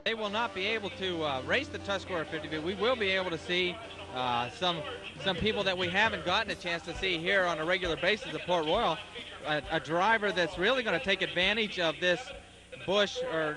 They will not be able to race the Tuscarora 50, but we will be able to see some people that we haven't gotten a chance to see here on a regular basis at Port Royal. A driver that's really going to take advantage of this Busch or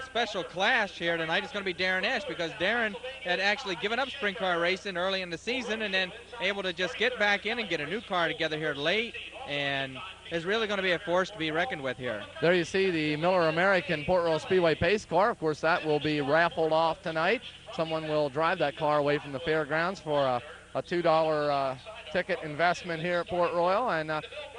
special clash here tonight is going to be Darren Esch, because Darren had actually given up sprint car racing early in the season and then able to just get back in and get a new car together here late, and is really going to be a force to be reckoned with here. There you see the Miller American Port Royal Speedway pace car. Of course, that will be raffled off tonight. Someone will drive that car away from the fairgrounds for a $2 ticket investment here at Port Royal. And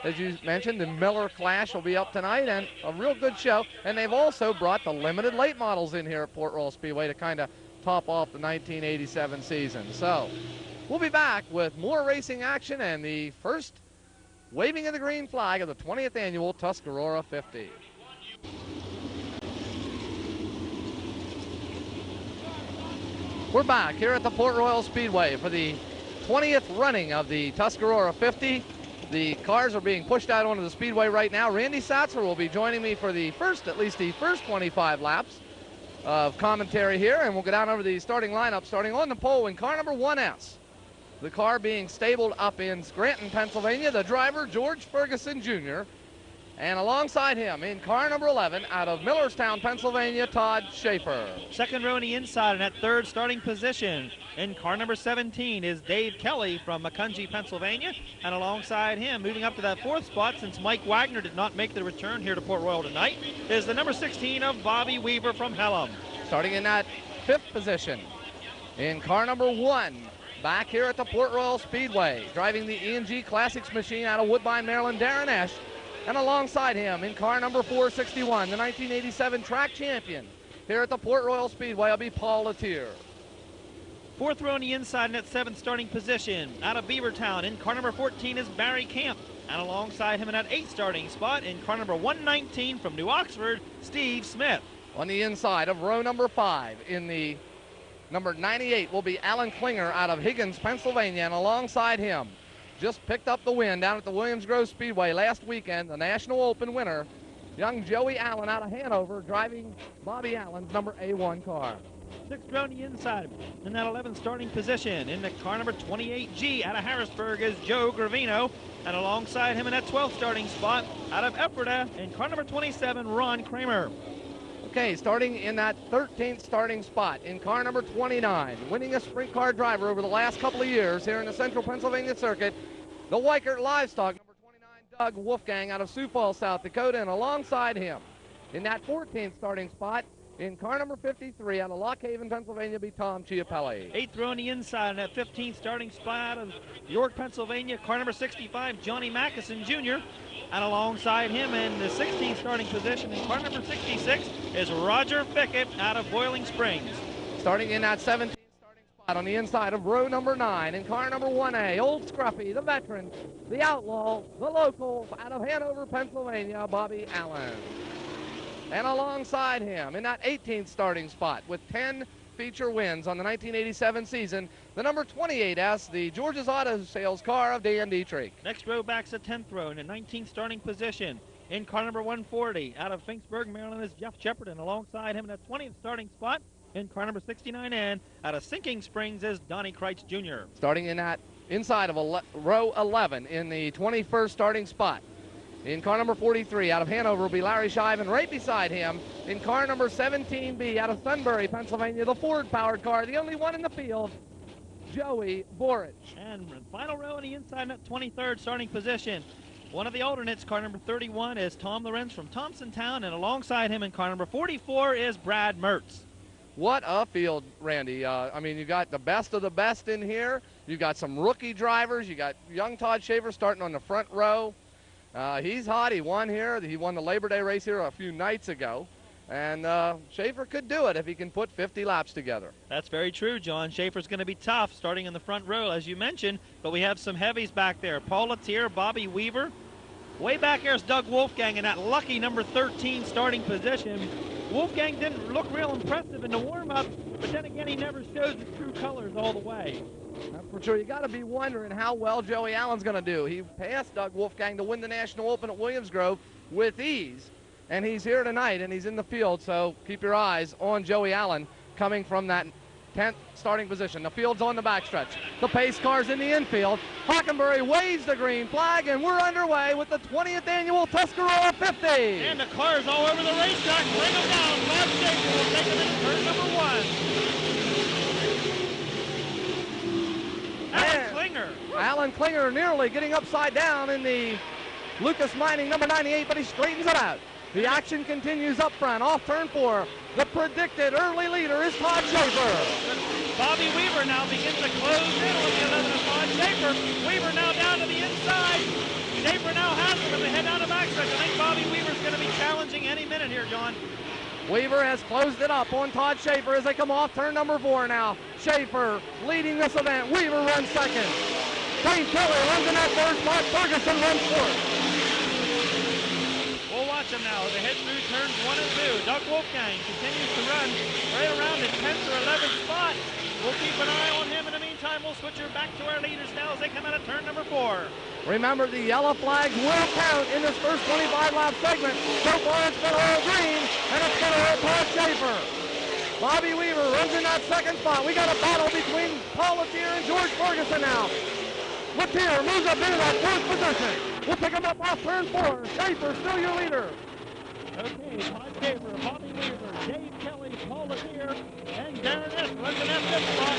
as you mentioned, the Miller Clash will be up tonight, and a real good show. And they've also brought the limited late models in here at Port Royal Speedway to kind of top off the 1987 season. So we'll be back with more racing action and the first waving of the green flag of the 20th annual Tuscarora 50. We're back here at the Port Royal Speedway for the 20th running of the Tuscarora 50. The cars are being pushed out onto the speedway right now. Randy Satzer will be joining me for the first, at least the first 25 laps of commentary here, and we'll go down over the starting lineup, starting on the pole in car number 1S. The car being stabled up in Scranton, Pennsylvania, the driver, George Ferguson Jr., and alongside him in car number 11 out of Millerstown, Pennsylvania, Todd Schaefer. Second row on the inside in that third starting position in car number 17 is Dave Kelly from Macungie, Pennsylvania, and alongside him, moving up to that fourth spot since Mike Wagner did not make the return here to Port Royal tonight, is the number 16 of Bobby Weaver from Hellam. Starting in that fifth position in car number 1, back here at the Port Royal Speedway, driving the E&G Classics machine out of Woodbine, Maryland, Darren Esch. And alongside him in car number 461, the 1987 track champion here at the Port Royal Speedway will be Paul Latier. Fourth row on the inside in that seventh starting position out of Beavertown in car number 14 is Barry Camp. And alongside him in that eighth starting spot in car number 119 from New Oxford, Steve Smith. On the inside of row number 5 in the number 98 will be Alan Klinger out of Higgins, Pennsylvania, and alongside him, just picked up the win down at the Williams Grove Speedway last weekend, the National Open winner, young Joey Allen out of Hanover, driving Bobby Allen's number A1 car. Sixth row on the inside in that 11th starting position in the car number 28G out of Harrisburg is Joe Gravino, and alongside him in that 12th starting spot out of Ephrata in car number 27, Ron Kramer. Okay, starting in that 13th starting spot in car number 29, winning a sprint car driver over the last couple of years here in the Central Pennsylvania Circuit, the Weikert Livestock, number 29, Doug Wolfgang out of Sioux Falls, South Dakota, and alongside him in that 14th starting spot in car number 53 out of Lock Haven, Pennsylvania, be Tom Chiappelli. Eighth row on the inside in that 15th starting spot of York, Pennsylvania, car number 65, Johnny Mackison Jr., and alongside him in the 16th starting position in car number 66 is Roger Fickett out of Boiling Springs. Starting in that 17th starting spot on the inside of row number 9 in car number 1A, Old Scruffy, the veteran, the outlaw, the local out of Hanover, Pennsylvania, Bobby Allen. And alongside him in that 18th starting spot with 10 feature wins on the 1987 season, the number 28S, the George's Auto Sales car of Dan Dietrich. Next row back's the 10th row in the 19th starting position in car number 140 out of Finksburg, Maryland is Jeff Shepard, and alongside him in that 20th starting spot in car number 69N out of Sinking Springs is Donnie Kreitz Jr. Starting in that inside of row 11 in the 21st starting spot in car number 43 out of Hanover will be Larry Shive, and right beside him in car number 17B out of Sunbury, Pennsylvania, the Ford-powered car, the only one in the field, Joey Borich. And final row on the inside in that 23rd starting position, one of the alternates, car number 31, is Tom Lorentz from Thompsontown, and alongside him in car number 44 is Brad Mertz. What a field, Randy. I mean, you got the best of the best in here. You got some rookie drivers. You got young Todd Schaefer starting on the front row. He's hot. He won here. He won the Labor Day race here a few nights ago. And Schaefer could do it if he can put 50 laps together. That's very true, John. Schaefer's going to be tough starting in the front row, as you mentioned. But we have some heavies back there. Paul Latier, Bobby Weaver. Way back there is Doug Wolfgang in that lucky number 13 starting position. Wolfgang didn't look real impressive in the warm-up, but then again, he never shows his true colors all the way. That's for sure. You got to be wondering how well Joey Allen's going to do. He passed Doug Wolfgang to win the National Open at Williams Grove with ease. and he's here tonight, and he's in the field, so keep your eyes on Joey Allen coming from that 10th starting position. The field's on the backstretch. The pace car's in the infield. Hockenberry waves the green flag, and we're underway with the 20th annual Tuscarora 50. And the cars all over the racetrack. Bring them down. Bob Schaefer will take them in turn number 1. Alan Klinger. Alan Klinger nearly getting upside down in the Lucas Mining number 98, but he straightens it out. The action continues up front, off turn 4. The predicted early leader is Todd Schaefer. Bobby Weaver now begins to close in on the 11 of Todd Schaefer. Weaver now down to the inside. Schaefer now has him and they head down the backstretch. I think Bobby Weaver's going to be challenging any minute here, John. Weaver has closed it up on Todd Schaefer as they come off turn number 4 now. Schaefer leading this event. Weaver runs second. Dave Kelly runs in that third spot. Ferguson runs fourth. We'll watch him now as they head through turns 1 and 2. Doug Wolfgang continues to run right around the 10th or 11th spot. We'll keep an eye on him. In the meantime, we'll switch her back to our leaders now as they come out of turn number 4. Remember, the yellow flags will count in this first 25-lap segment. So far, it's been all green, and it's been all Todd Schaefer. Bobby Weaver runs in that second spot. We got a battle between Paul Latier and George Ferguson now. Latier moves up into that fourth position. We'll pick him up off turn 4. Schaefer still your leader. Okay, Todd Schaefer, Bobby Weaver, Dave Kelly, Paul Latier, and Darren S. runs in that 5th spot.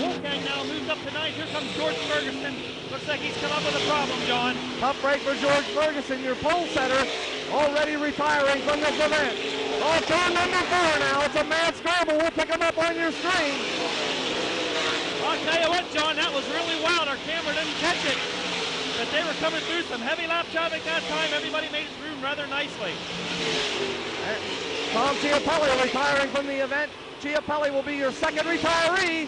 Wolfgang now moves up to 9th. Here comes George Ferguson. Looks like he's come up with a problem, John. Tough break for George Ferguson, your pole setter, already retiring from this event. Off turn number 4 now. It's a mad scramble. We'll pick him up on your screen. I'll tell you what, John, that was really wild. Our camera didn't catch it. But they were coming through some heavy lap traffic that time. Everybody made it through rather nicely. Tom Chiappelli retiring from the event. Chiappelli will be your second retiree.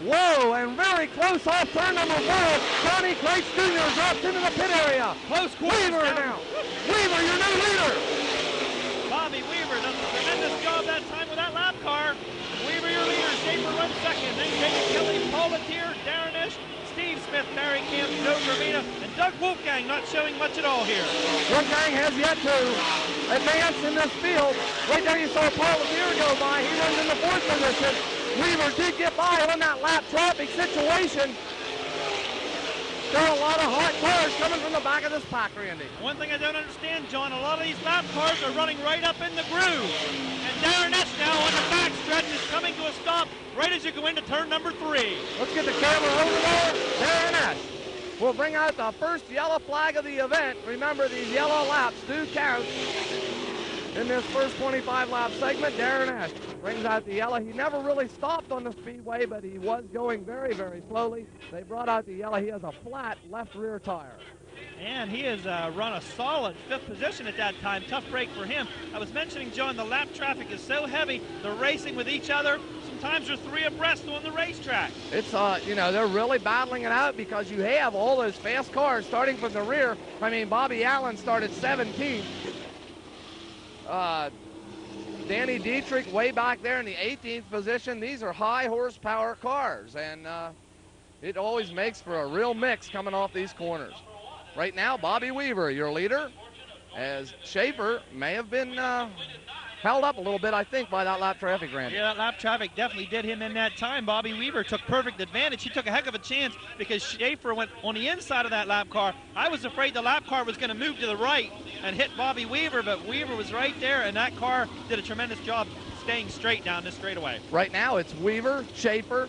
Whoa, and very close off turn number 4. Johnny Christ Jr. drops into the pit area. Close quarters Weaver down. now. Weaver, your new leader. Bobby Weaver does a tremendous job that time with that lap car. Weaver, your leader. Schaefer runs second. Then David Kelly, Paul Latier, Darren Esch, Steve Smith, Barry Camp, Joe Gravina, and Doug Wolfgang not showing much at all here. Wolfgang has yet to advance in this field. Right there you saw Paul Latier go by. He runs in the 4th position. Weaver did get by on that lap traffic situation. There are a lot of hot cars coming from the back of this pack, Randy. One thing I don't understand, John, a lot of these lap cars are running right up in the groove. And Darren Esch now on the back stretch is coming to a stop right as you go into turn number 3. Let's get the camera over there. Darren Esch will bring out the first yellow flag of the event. Remember, these yellow laps do count. In this first 25-lap segment, Darren Esch brings out the yellow. He never really stopped on the speedway, but he was going very, very slowly. They brought out the yellow. He has a flat left rear tire. And he has run a solid 5th position at that time. Tough break for him. I was mentioning, John, the lap traffic is so heavy. They're racing with each other. Sometimes they're 3 abreast on the racetrack. It's, you know, they're really battling it out because you have all those fast cars starting from the rear. I mean, Bobby Allen started 17th. Danny Dietrich way back there in the 18th position. These are high horsepower cars, and it always makes for a real mix coming off these corners. Right now, Bobby Weaver, your leader, as Schaefer may have been held up a little bit, I think, by that lap traffic, Randy. Yeah, that lap traffic definitely did him in that time. Bobby Weaver took perfect advantage. He took a heck of a chance because Schaefer went on the inside of that lap car. I was afraid the lap car was going to move to the right and hit Bobby Weaver, but Weaver was right there, and that car did a tremendous job staying straight down this straightaway. Right now, it's Weaver, Schaefer,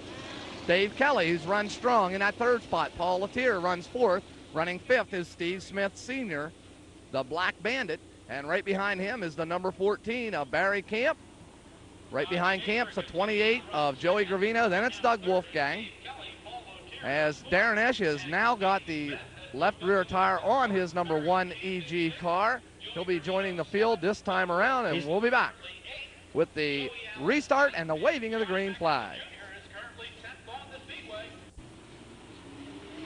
Dave Kelly, who's run strong in that 3rd spot. Paul Latier runs 4th. Running 5th is Steve Smith Sr., the Black Bandit. And right behind him is the number 14 of Barry Camp. Right behind Camp's the 28 of Joey Gravino. Then it's Doug Wolfgang. As Darren Esch has now got the left rear tire on his number 1 EG car. He'll be joining the field this time around, and we'll be back with the restart and the waving of the green flag.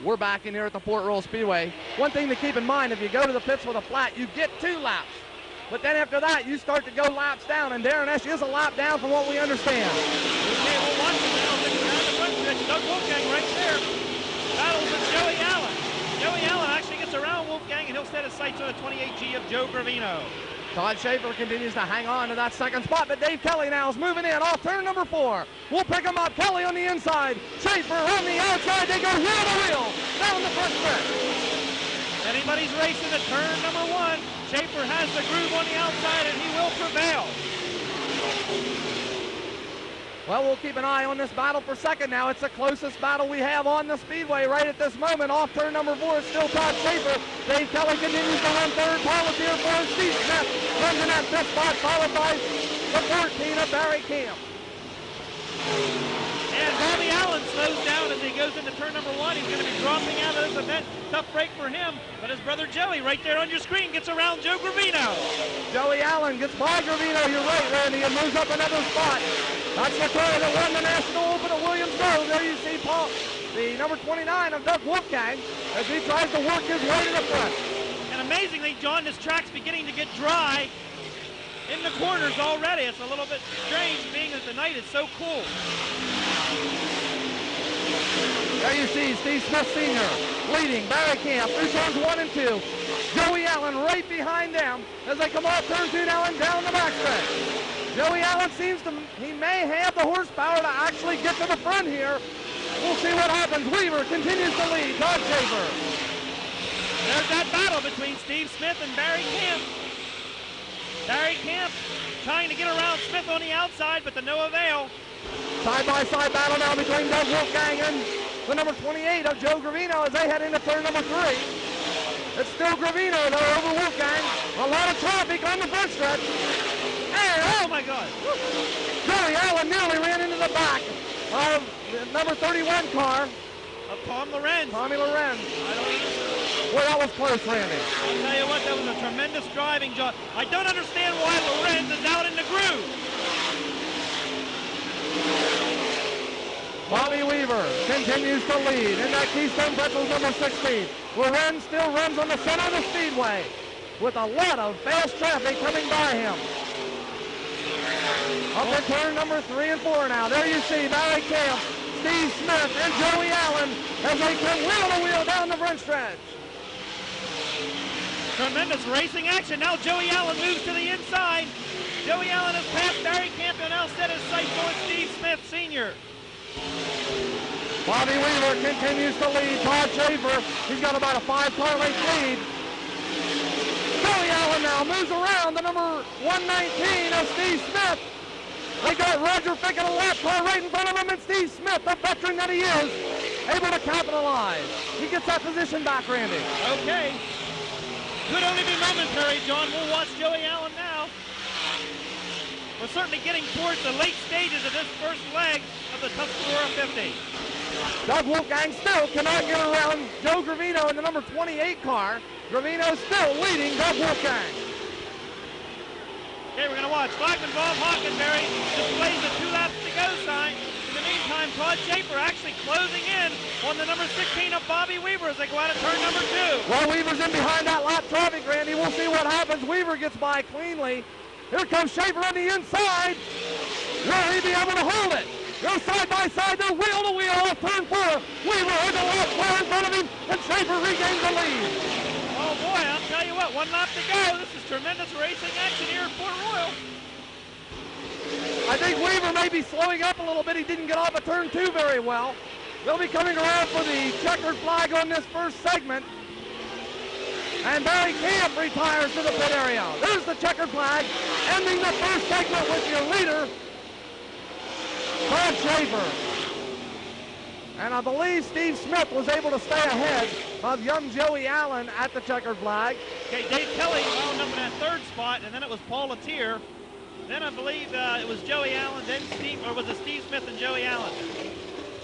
We're back in here at the Port Royal Speedway. One thing to keep in mind, if you go to the pits with a flat, you get 2 laps. But then after that, you start to go laps down, and Darren Esch is a lap down from what we understand. Okay, we'll watch him now. Down the front stretch, Doug Wolfgang right there. Battles with Joey Allen. Joey Allen actually gets around Wolfgang, and he'll set his sights on the 28G of Joe Gravino. Todd Schaefer continues to hang on to that second spot, but Dave Kelly now is moving in off turn number 4. We'll pick him up. Kelly on the inside. Schaefer on the outside. They go wheel to wheel down the front stretch. Anybody's racing at turn number 1. Schaefer has the groove on the outside, and he will prevail. Well, we'll keep an eye on this battle for second now. It's the closest battle we have on the Speedway right at this moment. Off turn number 4, it's still Todd Schaefer. Dave Kelly continues to run third. Paul Tier 4, Steve Smith runs in that 5th spot, followed by the 14 of Barry Camp. And Bobby Allen slows down as he goes into turn number 1. He's going to be dropping out of this event. Tough break for him, but his brother Joey, right there on your screen, gets around Joe Gravino. Joey Allen gets by Gravino. You're right, Randy, and moves up another spot. That's the car that won the National Open at Williams Grove. There you see Paul, the number 29 of Doug Wolfgang, as he tries to work his way to the front. And amazingly, John, this track's beginning to get dry in the corners already. It's a little bit strange being that the night is so cool. There you see Steve Smith Sr. leading Barry Camp through turns 1 and 2. Joey Allen right behind them as they come off turn 2 now and down the backstretch. Joey Allen seems to, he may have the horsepower to actually get to the front here. We'll see what happens. Weaver continues to lead. Todd Schaefer. There's that battle between Steve Smith and Barry Camp. Barry Camp trying to get around Smith on the outside, but to no avail. Side-by-side battle now between Doug Wolfgang and the number 28 of Joe Gravino as they head into turn number 3. It's still Gravino, though, over Wolfgang. A lot of traffic on the front stretch. And, oh, my God. Joey Allen nearly ran into the back of the number 31 car. Of Tom Lorentz. Tommy Lorentz. Boy, that was close, Randy. I'll tell you what, that was a tremendous driving job. I don't understand why Lorentz is out in the groove. Bobby Weaver continues to lead in that Keystone Pretzels number 16. Lorentz still runs on the center of the Speedway with a lot of fast traffic coming by him. Up at turn number 3 and 4 now. There you see Barry Camp, Steve Smith, and Joey Allen as they come wheel to wheel down the front stretch. Tremendous racing action. Now Joey Allen moves to the inside. Joey Allen has passed Barry Camp and now set his sights on Steve Smith Sr. Bobby Weaver continues to lead. Todd Schaefer, he's got about a 5-car length lead. Joey Allen now moves around the number 119 of Steve Smith. They got Roger Fick in a lap car right in front of him, and Steve Smith, the veteran that he is, able to capitalize. He gets that position back, Randy. Okay. Could only be momentary, John. We'll watch Joey Allen now. We're certainly getting towards the late stages of this first leg of the Tuscarora 50. Doug Wolfgang still cannot get around Joe Gravino in the number 28 car. Gravino still leading Doug Wolfgang. Okay, we're going to watch. Flagman Bob Hockenberry displays the 2 laps to go sign. In the meantime, Todd Schaefer actually closing in on the number 16 of Bobby Weaver as they go out of turn number 2. Well, Weaver's in behind that lap traffic, Randy. We'll see what happens. Weaver gets by cleanly. Here comes Schaefer on the inside. Will he be able to hold it? Go side by side, they're wheel to wheel off turn 4. Weaver has a lap car in front of him, and Schaefer regains the lead. Oh boy, I'll tell you what, 1 lap to go. This is tremendous racing action here at Port Royal. I think Weaver may be slowing up a little bit. He didn't get off of turn 2 very well. They'll be coming around for the checkered flag on this first segment. And Barry Camp retires to the pit area. There's the checkered flag, ending the first segment with your leader, Todd Schaefer. And I believe Steve Smith was able to stay ahead of young Joey Allen at the checkered flag. Okay, Dave Kelly wound up in that 3rd spot, and then it was Paul Latier. Then I believe it was Joey Allen, then Steve, or was it Steve Smith and Joey Allen?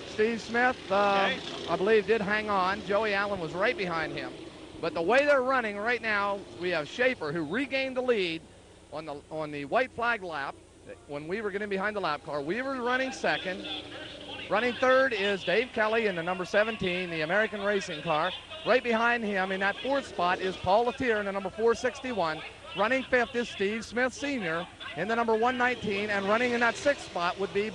Steve Smith, Okay. I believe, did hang on. Joey Allen was right behind him. But the way they're running right now, we have Schaefer, who regained the lead on the white flag lap when Weaver got in behind the lap car. Weaver's running 2nd. Running 3rd is Dave Kelly in the number 17, the American racing car. Right behind him in that 4th spot is Paul Latier in the number 461. Running 5th is Steve Smith Sr. in the number 119, and running in that 6th spot would be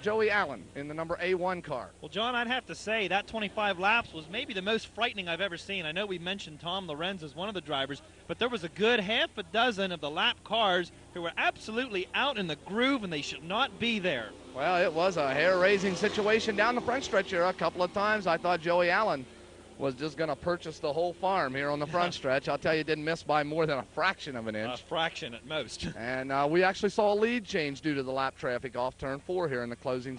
Joey Allen in the number A1 car. Well, John, I'd have to say that 25 laps was maybe the most frightening I've ever seen. I know we mentioned Tom Lorentz as one of the drivers, but there was a good half a dozen of the lap cars who were absolutely out in the groove, and they should not be there. Well, it was a hair-raising situation down the front stretch here. A couple of times I thought Joey Allen was just going to purchase the whole farm here on the front stretch. I'll tell you, didn't miss by more than a fraction of an inch. A fraction at most. And we actually saw a lead change due to the lap traffic off turn 4 here in the closing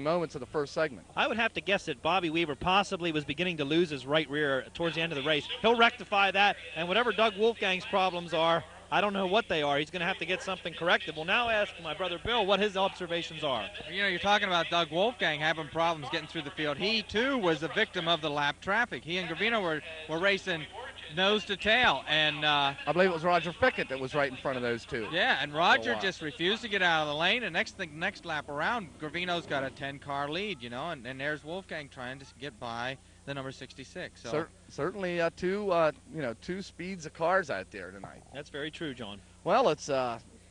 moments of the first segment. I would have to guess that Bobby Weaver possibly was beginning to lose his right rear towards the end of the race. He'll rectify that, and whatever Doug Wolfgang's problems are, I don't know what they are. He's going to have to get something corrected. We'll now ask my brother Bill what his observations are. You know, you're talking about Doug Wolfgang having problems getting through the field. He, too, was a victim of the lap traffic. He and Gravino were racing nose to tail. And I believe it was Roger Fickett that was right in front of those two. Yeah, and Roger just refused to get out of the lane. And next lap around, Gravino's got a 10-car lead, you know, and there's Wolfgang trying to get by the number 66. So certainly two speeds of cars out there tonight. That's very true, John. Well, let's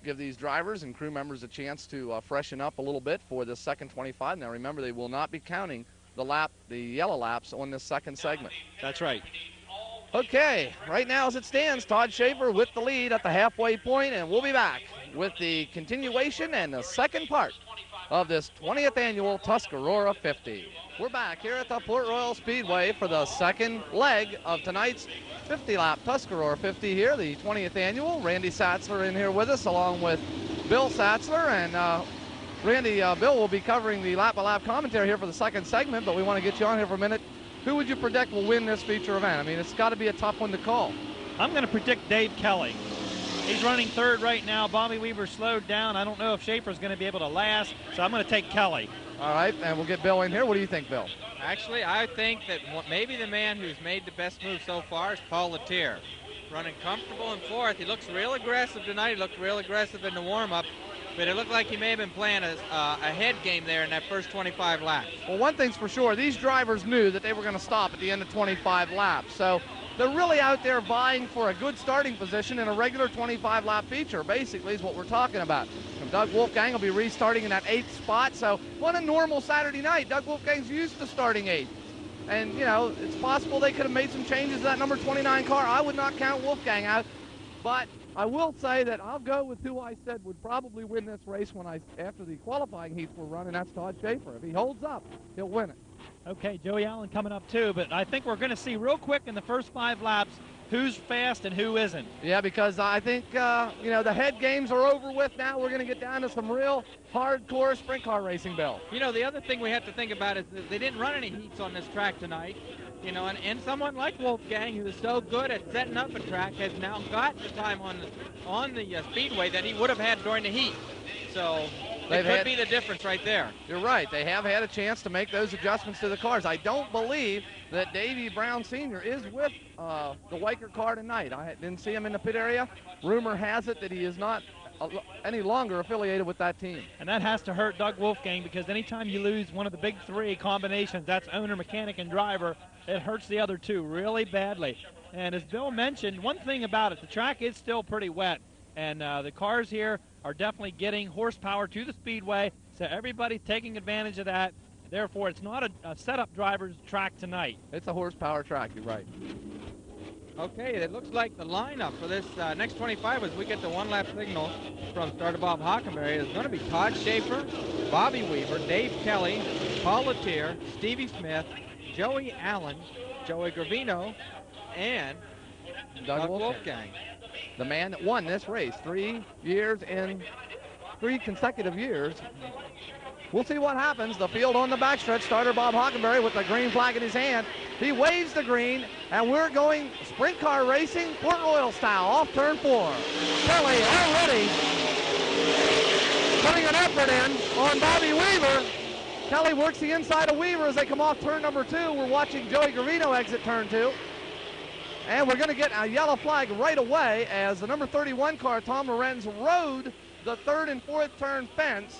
give these drivers and crew members a chance to freshen up a little bit for the second 25. Now remember, they will not be counting the yellow laps on this second segment. That's right. Okay, right now as it stands, Todd Schaefer with the lead at the halfway point, and we'll be back with the continuation and the second part of this 20th annual Tuscarora 50. We're back here at the Port Royal Speedway for the second leg of tonight's 50-lap Tuscarora 50 here, the 20th annual. Randy Satzler in here with us along with Bill Satzler, and Bill will be covering the lap-by-lap commentary here for the second segment, but we want to get you on here for a minute. Who would you predict will win this feature event? I mean, it's got to be a tough one to call. I'm going to predict Dave Kelly. He's running third right now. Bobby Weaver slowed down. I don't know if Schaefer's going to be able to last, so I'm going to take Kelly. All right, and we'll get Bill in here. What do you think, Bill? Actually, I think that maybe the man who's made the best move so far is Paul Latier. Running comfortable in fourth. He looks real aggressive tonight. He looked real aggressive in the warm-up, but it looked like he may have been playing a head game there in that first 25 laps. Well, one thing's for sure. These drivers knew that they were going to stop at the end of 25 laps, so they're really out there vying for a good starting position in a regular 25-lap feature, basically, is what we're talking about. And Doug Wolfgang will be restarting in that 8th spot, so on a normal Saturday night, Doug Wolfgang's used to starting 8th. And, you know, it's possible they could have made some changes to that number 29 car. I would not count Wolfgang out, but I will say that I'll go with who I said would probably win this race after the qualifying heats were run, and that's Todd Schaefer. If he holds up, he'll win it. Okay, Joey Allen coming up too, but I think we're going to see real quick in the first 5 laps who's fast and who isn't. Yeah, because I think, the head games are over with now. We're going to get down to some real hardcore sprint car racing, Bill. You know, the other thing we have to think about is that they didn't run any heats on this track tonight. You know, and someone like Wolfgang, who is so good at setting up a track, has now got the time on the Speedway that he would have had during the heat. So it could be the difference right there. You're right. They have had a chance to make those adjustments to the cars. I don't believe that Davey Brown Sr. is with the Weicker car tonight. I didn't see him in the pit area. Rumor has it that he is not any longer affiliated with that team. And that has to hurt Doug Wolfgang, because anytime you lose one of the big 3 combinations, that's owner, mechanic, and driver, it hurts the other 2 really badly. And as Bill mentioned, one thing about it, the track is still pretty wet, and the cars here are definitely getting horsepower to the Speedway, so everybody's taking advantage of that. Therefore, it's not a setup driver's track tonight. It's a horsepower track, you're right. Okay, it looks like the lineup for this next 25, as we get the one-lap signal from starter Bob Hockenberry, is going to be Todd Schaefer, Bobby Weaver, Dave Kelly, Paul Latier, Stevie Smith, Joey Allen, Joey Gravino, and Doug Wolfgang. The man that won this race 3 consecutive years. We'll see what happens. The field on the backstretch. Starter Bob Hockenberry with the green flag in his hand. He waves the green, and we're going sprint car racing, Port Royal style, off turn 4. Kelly already putting an effort in on Bobby Weaver. Kelly works the inside of Weaver as they come off turn number 2. We're watching Joey Gravino exit turn 2. And we're going to get a yellow flag right away as the number 31 car, Tom Lorentz, rode the 3rd and 4th turn fence.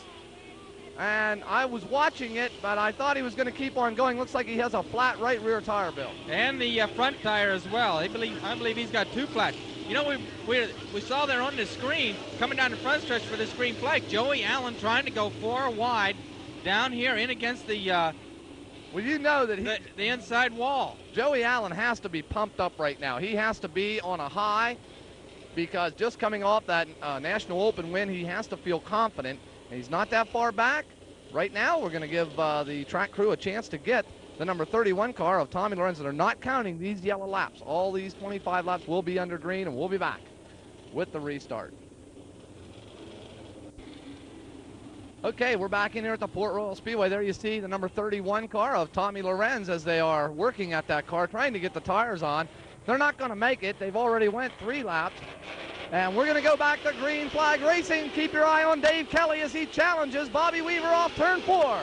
And I was watching it, but I thought he was going to keep on going. Looks like he has a flat right rear tire, Bill. And the front tire as well. I believe he's got 2 flat You know, we saw there on the screen, coming down the front stretch for this green flag, Joey Allen trying to go 4 wide down here in against the well, you know that the inside wall. Joey Allen has to be pumped up right now. He has to be on a high because just coming off that National Open win, he has to feel confident. And he's not that far back. Right now, we're going to give the track crew a chance to get the number 31 car of Tommy Lorentz. They're not counting these yellow laps. All these 25 laps will be under green, and we'll be back with the restart. Okay, we're back in here at the Port Royal Speedway. There you see the number 31 car of Tommy Lorentz as they are working at that car, trying to get the tires on. They're not going to make it. They've already went 3 laps. And we're going to go back to green flag racing. Keep your eye on Dave Kelly as he challenges Bobby Weaver off turn 4.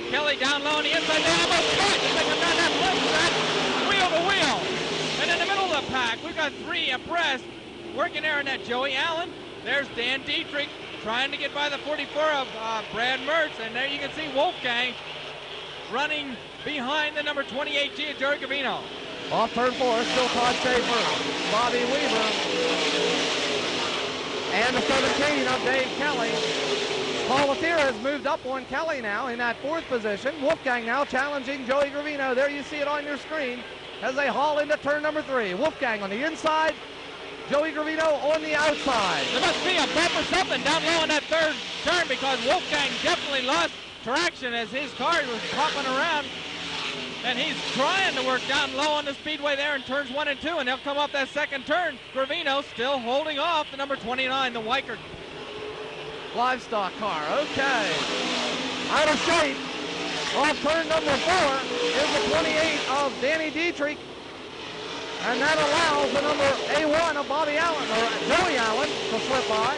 Kelly down low on the inside. They almost caught as they come down that left side, wheel to wheel. And in the middle of the pack, we've got 3 abreast. Working there in that Joey Allen. There's Dan Dietrich trying to get by the 44 of Brad Mertz. And there you can see Wolfgang running behind the number 28 Gia Jerry Gavino. Off turn 4, still Todd Schaefer, Bobby Weaver, and the 17 of Dave Kelly. Paul Latier has moved up on Kelly now in that 4th position. Wolfgang now challenging Joey Gravino. There you see it on your screen as they haul into turn number 3. Wolfgang on the inside, Joey Gravino on the outside. There must be a bump or something down low in that 3rd turn because Wolfgang definitely lost traction as his car was popping around. And he's trying to work down low on the speedway there in turns 1 and 2, and they'll come off that 2nd turn. Gravino still holding off the number 29, the Weichert livestock car. Okay. Out of shape. Off turn number 4 is the 28 of Danny Dietrich. And that allows the number A1 of Bobby Allen, or Joey Allen, to slip by.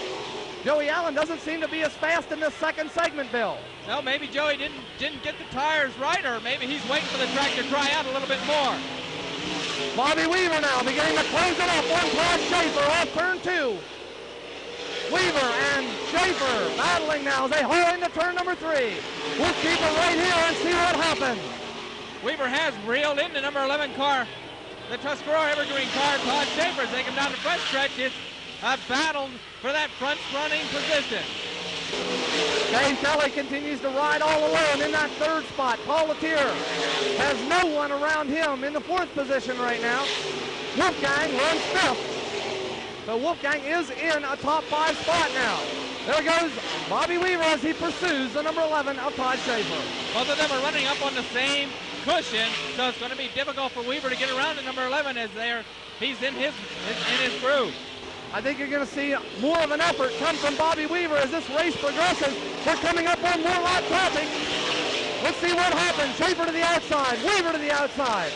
Joey Allen doesn't seem to be as fast in this 2nd segment, Bill. No, maybe Joey didn't get the tires right, or maybe he's waiting for the track to dry out a little bit more. Bobby Weaver now beginning to close it up on Todd Schaefer off turn 2. Weaver and Schaefer battling now as they haul into turn number 3. We'll keep it right here and see what happens. Weaver has reeled in the number 11 car, the Tuscarora Evergreen car, Todd Schaefer. As they come down the front stretch, it's a battle for that front running position. Dave Kelly continues to ride all alone in that 3rd spot. Paul Latier has no one around him in the 4th position right now. Wolfgang runs 5th. So Wolfgang is in a top 5 spot now. There goes Bobby Weaver as he pursues the number 11 of Todd Schaefer. Both of them are running up on the same cushion, so it's going to be difficult for Weaver to get around to number 11 as he's in his groove. I think you're going to see more of an effort come from Bobby Weaver as this race progresses. They're coming up on more lap traffic. Let's see what happens. Schaefer to the outside, Weaver to the outside.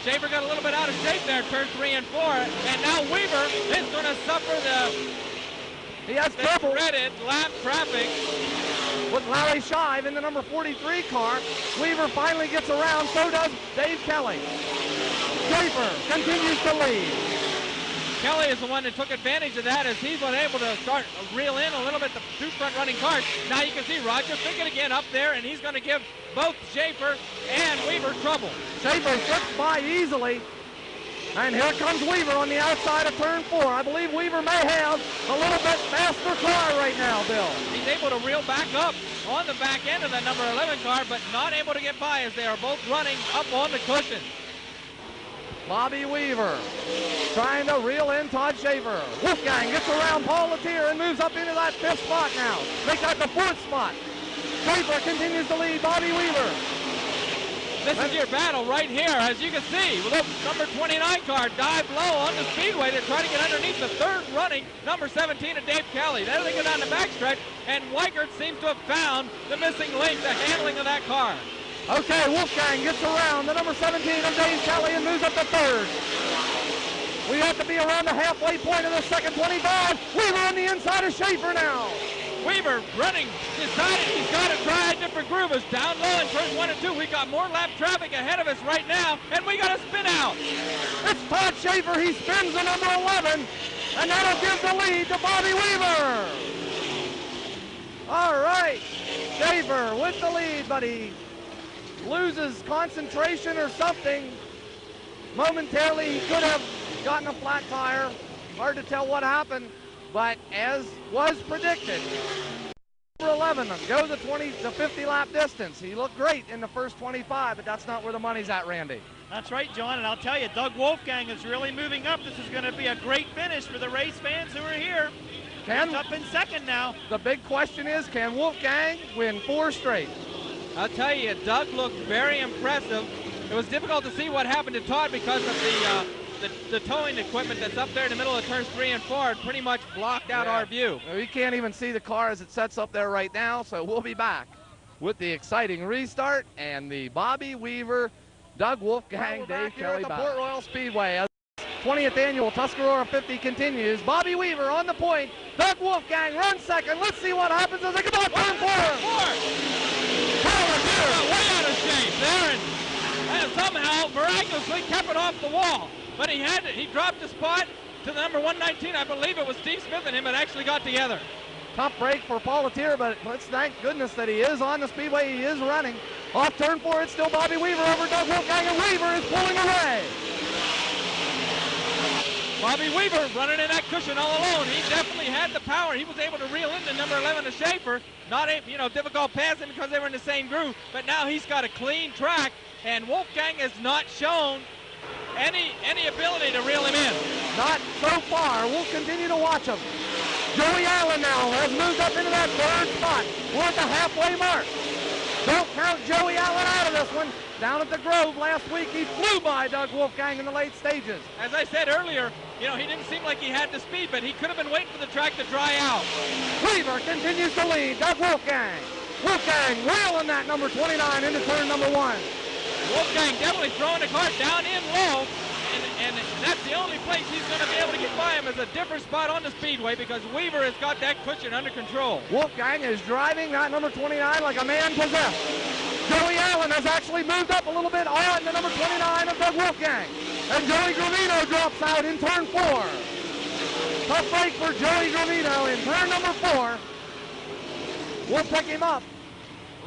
Schaefer got a little bit out of shape there, turn 3 and 4, and now Weaver is going to suffer he has trouble dreaded lap traffic with Larry Shive in the number 43 car. Weaver finally gets around, so does Dave Kelly. Schaefer continues to lead. Kelly is the one that took advantage of that as he's been able to start reel in a little bit the 2 front running cars. Now you can see Roger Fickett again up there, and he's going to give both Schaefer and Weaver trouble. Schaefer slips by easily, and here comes Weaver on the outside of turn 4. I believe Weaver may have a little bit faster car right now, Bill. He's able to reel back up on the back end of the number 11 car, but not able to get by as they are both running up on the cushion. Bobby Weaver trying to reel in Todd Schaefer. Wolfgang gets around Paul Latier and moves up into that 5th spot now. Make that the 4th spot. Schaefer continues to lead Bobby Weaver. This is your battle right here, as you can see. The number 29 car dive low on the speedway to try to get underneath the 3rd running number 17 of Dave Kelly. There they go down the backstretch, and Weichert seems to have found the missing link, the handling of that car. Okay, Wolfgang gets around the number 17 of Dave Kelly and moves up to 3rd. We have to be around the halfway point of the 2nd 25. Weaver on the inside of Schaefer now. Weaver running, decided he's got to try a different groove. It's down low in turns 1 and 2. We got more lap traffic ahead of us right now, and we got to spin out. It's Todd Schaefer. He spins the number 11, and that'll give the lead to Bobby Weaver. All right, Schaefer with the lead, but he loses concentration or something. Momentarily, he could have gotten a flat tire. hard to tell what happened, but as was predicted, number 11 go the 50 lap distance. He looked great in the first 25, but that's not where the money's at, Randy. That's right, John, and I'll tell you, Doug Wolfgang is really moving up. This is going to be a great finish for the race fans who are here. He's up in second now. The big question is, can Wolfgang win 4 straight? I'll tell you, Doug looked very impressive. It was difficult to see what happened to Todd because of the towing equipment that's up there in the middle of turns 3 and 4. It pretty much blocked out our view. We can't even see the car as it sets up there right now, so we'll be back with the exciting restart and the Bobby Weaver, Doug Wolfgang, Dave Kelly at the Port Royal Speedway. As 20th annual Tuscarora 50 continues. Bobby Weaver on the point. Doug Wolfgang runs second. Let's see what happens as they come on turn 4. Way out of shape there, and somehow miraculously kept it off the wall. But he dropped a spot to the number 119. I believe it was Steve Smith and him that actually got together. Tough break for Paul Latier, but let's thank goodness that he is on the speedway. He is running. Off turn 4, it's still Bobby Weaver over Doug Wolfgang, and Weaver is pulling away. Bobby Weaver running in that cushion all alone. He definitely had the power. He was able to reel in the number 11 of Schaefer. Not a difficult passing because they were in the same groove, but now he's got a clean track, and Wolfgang has not shown any ability to reel him in. Not so far. We'll continue to watch him. Joey Allen now has moved up into that 3rd spot. We're at the halfway mark. Don't count Joey Allen out of this one. Down at the Grove last week, he flew by Doug Wolfgang in the late stages. As I said earlier, he didn't seem like he had the speed, but he could have been waiting for the track to dry out. Weaver continues to lead Doug Wolfgang. Wolfgang wheeling that number 29 into turn number 1. Wolfgang definitely throwing the car down in low, and that's the only place he's going to be able to get by him is a different spot on the speedway because Weaver has got that cushion under control. Wolfgang is driving that number 29 like a man possessed. Joey Allen has actually moved up a little bit on the number 29 of Doug Wolfgang. And Joey Gravino drops out in turn 4. Tough break for Joey Gravino in turn number 4. We'll pick him up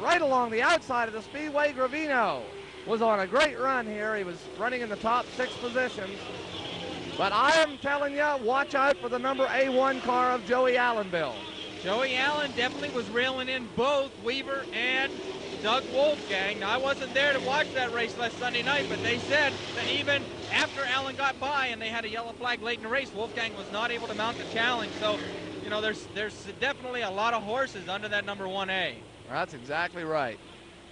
right along the outside of the speedway. Gravino was on a great run here. He was running in the top 6 positions. But I am telling you, watch out for the number A1 car of Joey Allen, Bill. Joey Allen definitely was reeling in both Weaver and Doug Wolfgang. Now, I wasn't there to watch that race last Sunday night, but they said that even after Allen got by and they had a yellow flag late in the race, Wolfgang was not able to mount the challenge. So, there's definitely a lot of horses under that number 1A. That's exactly right.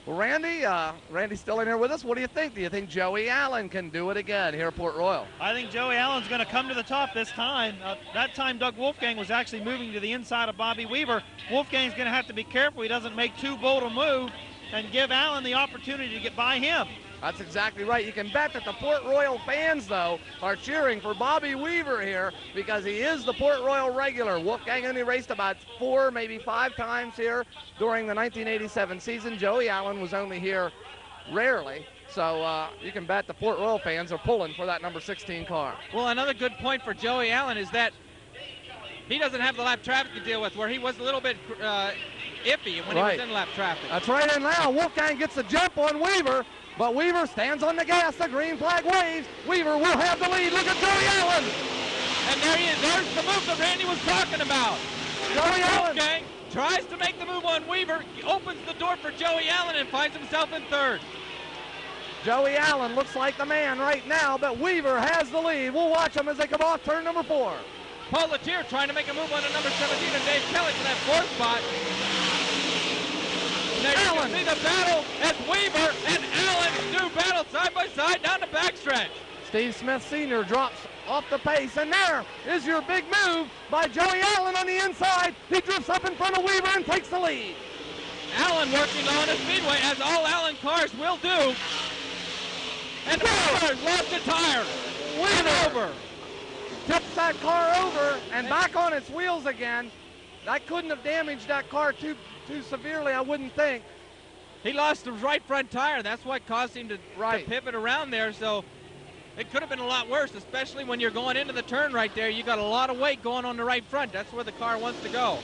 Well, Randy's still in here with us. What do you think? Do you think Joey Allen can do it again here at Port Royal? I think Joey Allen's going to come to the top this time. That time Doug Wolfgang was actually moving to the inside of Bobby Weaver. Wolfgang's going to have to be careful he doesn't make too bold a move and give Allen the opportunity to get by him. That's exactly right. You can bet that the Port Royal fans, though, are cheering for Bobby Weaver here because he is the Port Royal regular. Wolfgang only raced about 4, maybe 5 times here during the 1987 season. Joey Allen was only here rarely. So you can bet the Port Royal fans are pulling for that number 16 car. Well, another good point for Joey Allen is that he doesn't have the lap traffic to deal with, where he was a little bit iffy when he was in lap traffic. That's right, and now Wolfgang gets a jump on Weaver. But Weaver stands on the gas. The green flag waves. Weaver will have the lead. Look at Joey Allen. And there he is. There's the move that Randy was talking about. Joey Allen tries to make the move on Weaver. He opens the door for Joey Allen and finds himself in 3rd. Joey Allen looks like the man right now, but Weaver has the lead. We'll watch them as they come off turn number 4. Paul Latier trying to make a move on the number 17 and Dave Kelly for that 4th spot. Now you can see the battle as Weaver and Allen do battle side by side down the backstretch. Steve Smith Sr. drops off the pace, and there is your big move by Joey Allen on the inside. He drifts up in front of Weaver and takes the lead. Allen working on the speedway, as all Allen cars will do. And Weaver lost a tire. Weaver tips that car over and back on its wheels again. That couldn't have damaged that car too severely, I wouldn't think. He lost the right front tire. That's what caused him to pivot around there. So it could have been a lot worse, especially when you're going into the turn right there. You got a lot of weight going on the right front. That's where the car wants to go.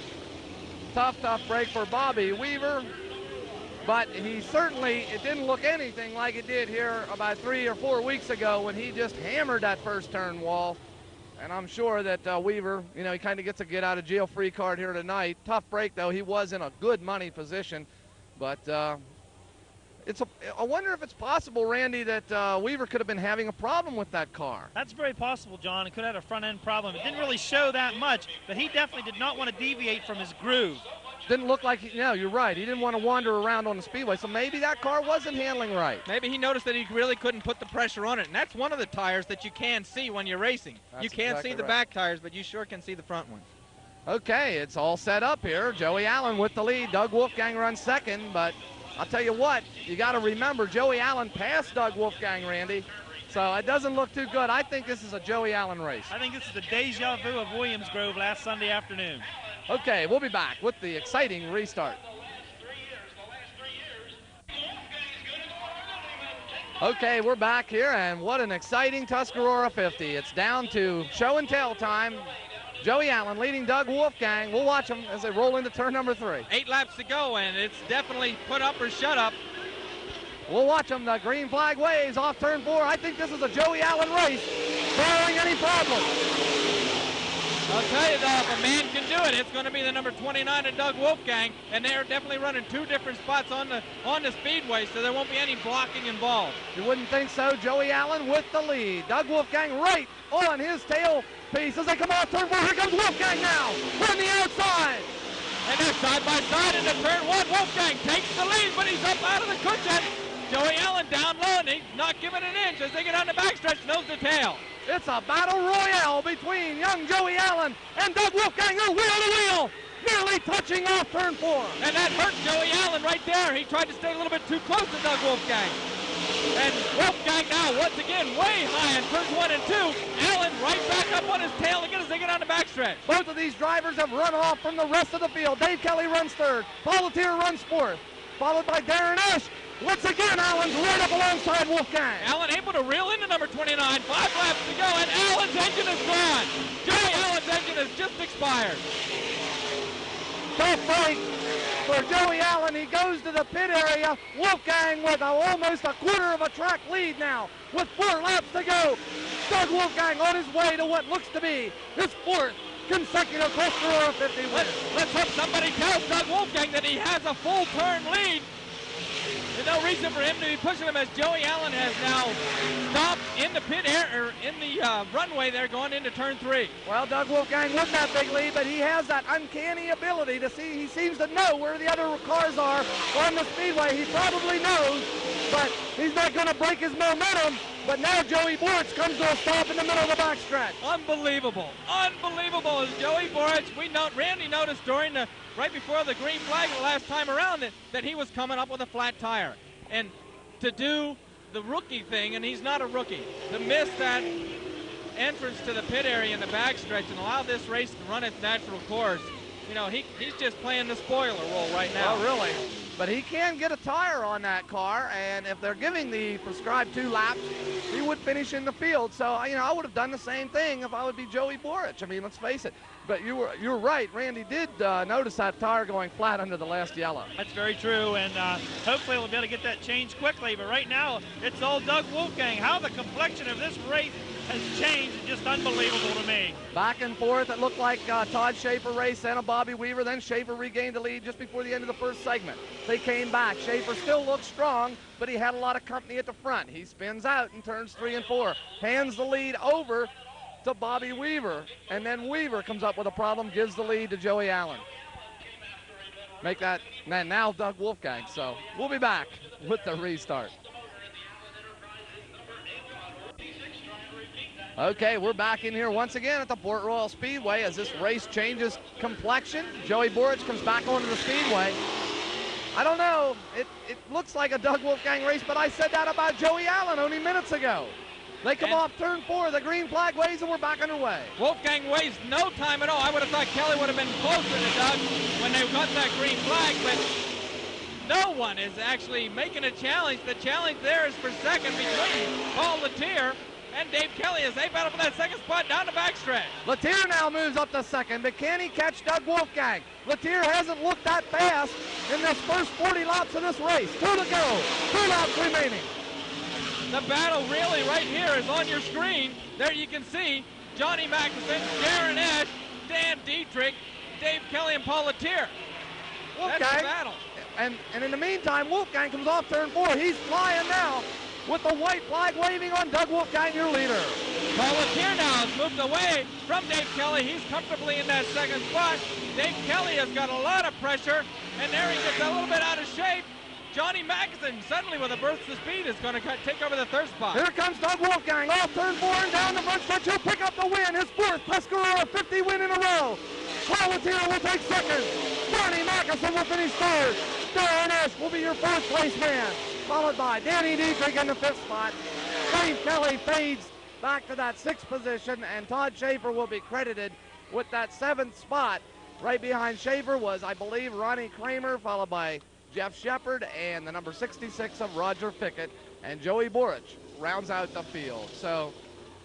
Tough break for Bobby Weaver. But it didn't look anything like it did here about 3 or 4 weeks ago when he just hammered that first turn wall. And I'm sure that Weaver, you know, he kind of gets a get-out-of-jail-free card here tonight. Tough break, though. He was in a good money position. But I wonder if it's possible, Randy, that Weaver could have been having a problem with that car. That's very possible, John. It could have had a front-end problem. It didn't really show that much, but he definitely did not want to deviate from his groove. Didn't look like, you're right. He didn't want to wander around on the speedway, so maybe that car wasn't handling right. Maybe he noticed that he really couldn't put the pressure on it, and that's one of the tires that you can see when you're racing. That's you can't exactly see the right. back tires, but you sure can see the front ones. Okay, it's all set up here. Joey Allen with the lead. Doug Wolfgang runs second, but I'll tell you what, you got to remember Joey Allen passed Doug Wolfgang, Randy, so it doesn't look too good. I think this is a Joey Allen race. I think this is the deja vu of Williams Grove last Sunday afternoon. Okay, we'll be back with the exciting restart. Okay, we're back here, and what an exciting Tuscarora 50. It's down to show and tell time. Joey Allen leading Doug Wolfgang. We'll watch them as they roll into turn number 3. 8 laps to go, and it's definitely put up or shut up. We'll watch them. The green flag waves off turn 4. I think this is a Joey Allen race, barring any problem. I'll tell you, though, if a man can do it, it's going to be the number 29 of Doug Wolfgang, and they're definitely running 2 different spots on the speedway, so there won't be any blocking involved. You wouldn't think so. Joey Allen with the lead. Doug Wolfgang right on his tail piece as they come off turn 4. Here comes Wolfgang now from the outside. And they're side by side into turn 1. Wolfgang takes the lead, but he's up out of the cushion. Joey Allen down low, and he's not giving an inch as they get on the backstretch, nose to tail. It's a battle royale between young Joey Allen and Doug Wolfgang. They're wheel to wheel, nearly touching off turn 4. And that hurt Joey Allen right there. He tried to stay a little bit too close to Doug Wolfgang. And Wolfgang now, once again, way high in turns 1 and 2. Allen right back up on his tail again as they get on the backstretch. Both of these drivers have run off from the rest of the field. Dave Kelly runs 3rd. Paul Latier runs 4th, followed by Darren Ash. Once again, Allen's right up alongside Wolfgang. Allen able to reel into number 29. 5 laps to go, and Allen's engine is gone. Joey Allen's engine has just expired. Tough break for Joey Allen. He goes to the pit area. Wolfgang with almost a quarter of a track lead now with 4 laps to go. Doug Wolfgang on his way to what looks to be his 4th consecutive Tuscarora 50 win. Let's hope somebody tells Doug Wolfgang that he has a full turn lead. There's no reason for him to be pushing him as Joey Allen has now stopped in the pit air, or in the runway there going into turn 3. Well, Doug Wolfgang with that big lead, but he has that uncanny ability to see. He seems to know where the other cars are on the speedway. He probably knows, but he's not going to break his momentum. But now Joey Boric comes to a stop in the middle of the backstretch. Unbelievable. Unbelievable as Joey Boric. Randy noticed during right before the green flag the last time around that he was coming up with a flat tire. And to do the rookie thing, and he's not a rookie, to miss that entrance to the pit area in the backstretch and allow this race to run its natural course, he's just playing the spoiler role right now. Oh, really? But he can get a tire on that car, and if they're giving the prescribed 2 laps, he would finish in the field. So, I would have done the same thing if I would be Joey Boric. I mean, let's face it. But you were right. Randy did notice that tire going flat under the last yellow. That's very true, and hopefully we'll be able to get that changed quickly. But right now, it's all Doug Wolfgang. How the complexion of this race has changed is just unbelievable to me. Back and forth. It looked like Todd Schaefer raced, then a Bobby Weaver. Then Schaefer regained the lead just before the end of the first segment. They came back. Schaefer still looked strong, but he had a lot of company at the front. He spins out in turns 3 and 4, hands the lead over to Bobby Weaver, and then Weaver comes up with a problem, gives the lead to Joey Allen. Make that, and now Doug Wolfgang. So we'll be back with the restart. Okay, we're back in here once again at the Port Royal Speedway as this race changes complexion. Joey Boric comes back onto the speedway. I don't know, it looks like a Doug Wolfgang race, but I said that about Joey Allen only minutes ago. They come off turn 4, the green flag waves, and we're back underway. Wolfgang wastes no time at all. I would have thought Kelly would have been closer to Doug when they got that green flag, but no one is actually making a challenge. The challenge there is for second between Paul Latier and Dave Kelly as they battle for that second spot down the backstretch. Latier now moves up to second, but can he catch Doug Wolfgang? Latier hasn't looked that fast in this first 40 laps of this race. 2 to go, 2 laps remaining. The battle really right here is on your screen. There you can see Johnny Magnuson, Darren Esch, Dan Dietrich, Dave Kelly, and Paul Latier. That's the battle. And in the meantime, Wolfgang comes off turn 4. He's flying now with the white flag waving on Doug Wolfgang, your leader. Paul Latier now has moved away from Dave Kelly. He's comfortably in that second spot. Dave Kelly has got a lot of pressure, and there he gets a little bit out of shape. Johnny Magnuson, suddenly with a burst of speed, is going to take over the third spot. Here comes Doug Wolfgang off turn 4 and down the front stretch. He'll pick up the win. His fourth Tuscarora 50 win in a row. Paul Latier will take second. Johnny Magnuson will finish third. Darren Esch will be your fourth place man, followed by Danny Dietrich in the fifth spot. Dave Kelly fades back to that sixth position, and Todd Schaefer will be credited with that seventh spot. Right behind Schaefer was, I believe, Ronnie Kramer, followed by Jeff Shepard and the number 66 of Roger Pickett, and Joey Borich rounds out the field. So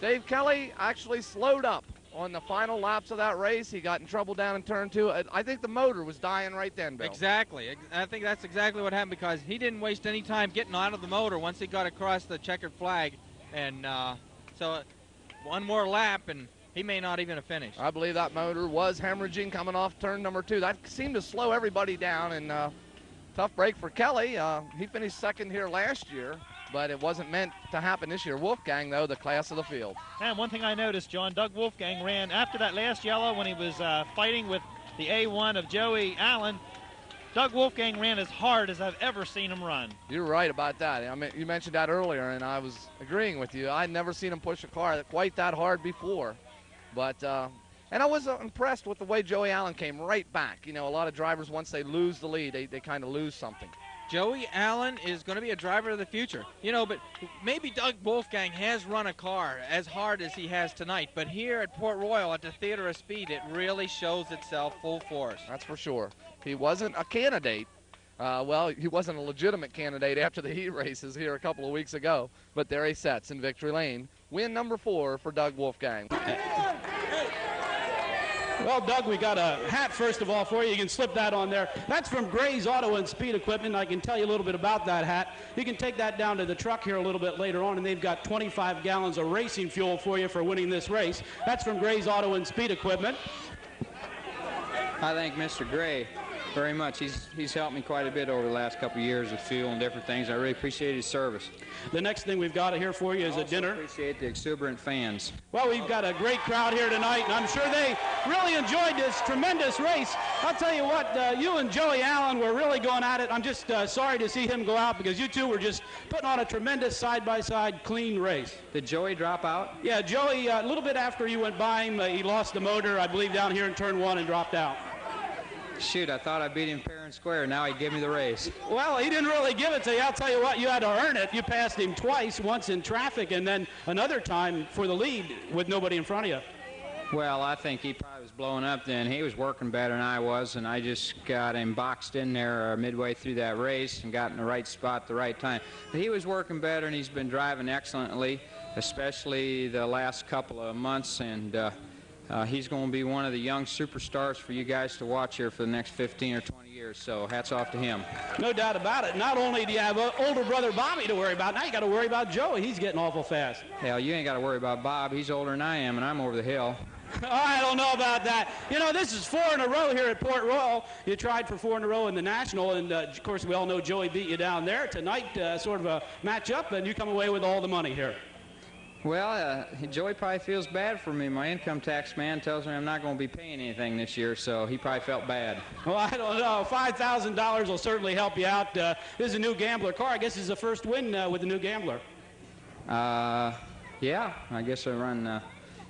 Dave Kelly actually slowed up on the final laps of that race. He got in trouble down in turn 2. I think the motor was dying right then, Bill. Exactly. I think that's exactly what happened, because he didn't waste any time getting out of the motor once he got across the checkered flag. And so one more lap, and he may not even have finished. I believe that motor was hemorrhaging coming off turn number 2. That seemed to slow everybody down, and tough break for Kelly. He finished second here last year, but it wasn't meant to happen this year. Wolfgang, though, the class of the field. And one thing I noticed, John, Doug Wolfgang ran after that last yellow when he was fighting with the A1 of Joey Allen. Doug Wolfgang ran as hard as I've ever seen him run. You're right about that. I mean, you mentioned that earlier, and I was agreeing with you. I'd never seen him push a car quite that hard before. But and I was impressed with the way Joey Allen came right back. You know, a lot of drivers, once they lose the lead, they kind of lose something. Joey Allen is going to be a driver of the future. You know, but maybe Doug Wolfgang has run a car as hard as he has tonight. But here at Port Royal, at the Theater of Speed, it really shows itself full force. That's for sure. He wasn't a candidate. Well, he wasn't a legitimate candidate after the heat races here a couple of weeks ago. But there he sets in victory lane. Win number 4 for Doug Wolfgang. Well, Doug, we got a hat, first of all, for you. You can slip that on there. That's from Gray's Auto and Speed Equipment. I can tell you a little bit about that hat. You can take that down to the truck here a little bit later on, and they've got 25 gallons of racing fuel for you for winning this race. That's from Gray's Auto and Speed Equipment. I thank Mr. Gray very much. He's helped me quite a bit over the last couple of years with fuel and different things. I really appreciate his service. The next thing we've got here for you is a dinner. I appreciate the exuberant fans. Well, we've got a great crowd here tonight, and I'm sure they really enjoyed this tremendous race. I'll tell you what, you and Joey Allen were really going at it. I'm just sorry to see him go out, because you two were just putting on a tremendous side-by-side clean race. Did Joey drop out? Yeah, Joey, a little bit after you went by him, he lost the motor, I believe, down here in turn 1 and dropped out. Shoot, I thought I beat him fair and square. Now he'd give me the race. Well, he didn't really give it to you. I'll tell you what, you had to earn it. You passed him twice, once in traffic, and then another time for the lead with nobody in front of you. Well, I think he probably was blowing up then. He was working better than I was, and I just got him boxed in there midway through that race and got in the right spot at the right time. But he was working better, and he's been driving excellently, especially the last couple of months, and he's going to be one of the young superstars for you guys to watch here for the next 15 or 20 years, so hats off to him. No doubt about it. Not only do you have older brother Bobby to worry about, now you got to worry about Joey. He's getting awful fast. Hell, you ain't got to worry about Bob. He's older than I am, and I'm over the hill. I don't know about that. You know, this is 4 in a row here at Port Royal. You tried for 4 in a row in the National, and of course we all know Joey beat you down there. Tonight, sort of a match-up, and you come away with all the money here. Well, Joey probably feels bad for me. My income tax man tells me I'm not going to be paying anything this year, so he probably felt bad. Well, I don't know. $5,000 will certainly help you out. This is a new Gambler car. I guess this is the first win with the new Gambler. Yeah, I guess I run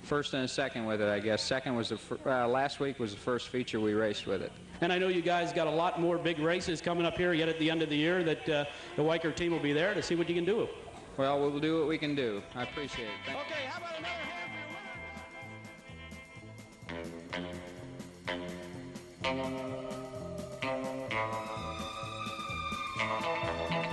first and a second with it, I guess. Second was last week was the first feature we raced with it. And I know you guys got a lot more big races coming up here yet at the end of the year that the Weicker team will be there to see what you can do. Well, we'll do what we can do. I appreciate it. Thank you. Okay, how about another half your winner?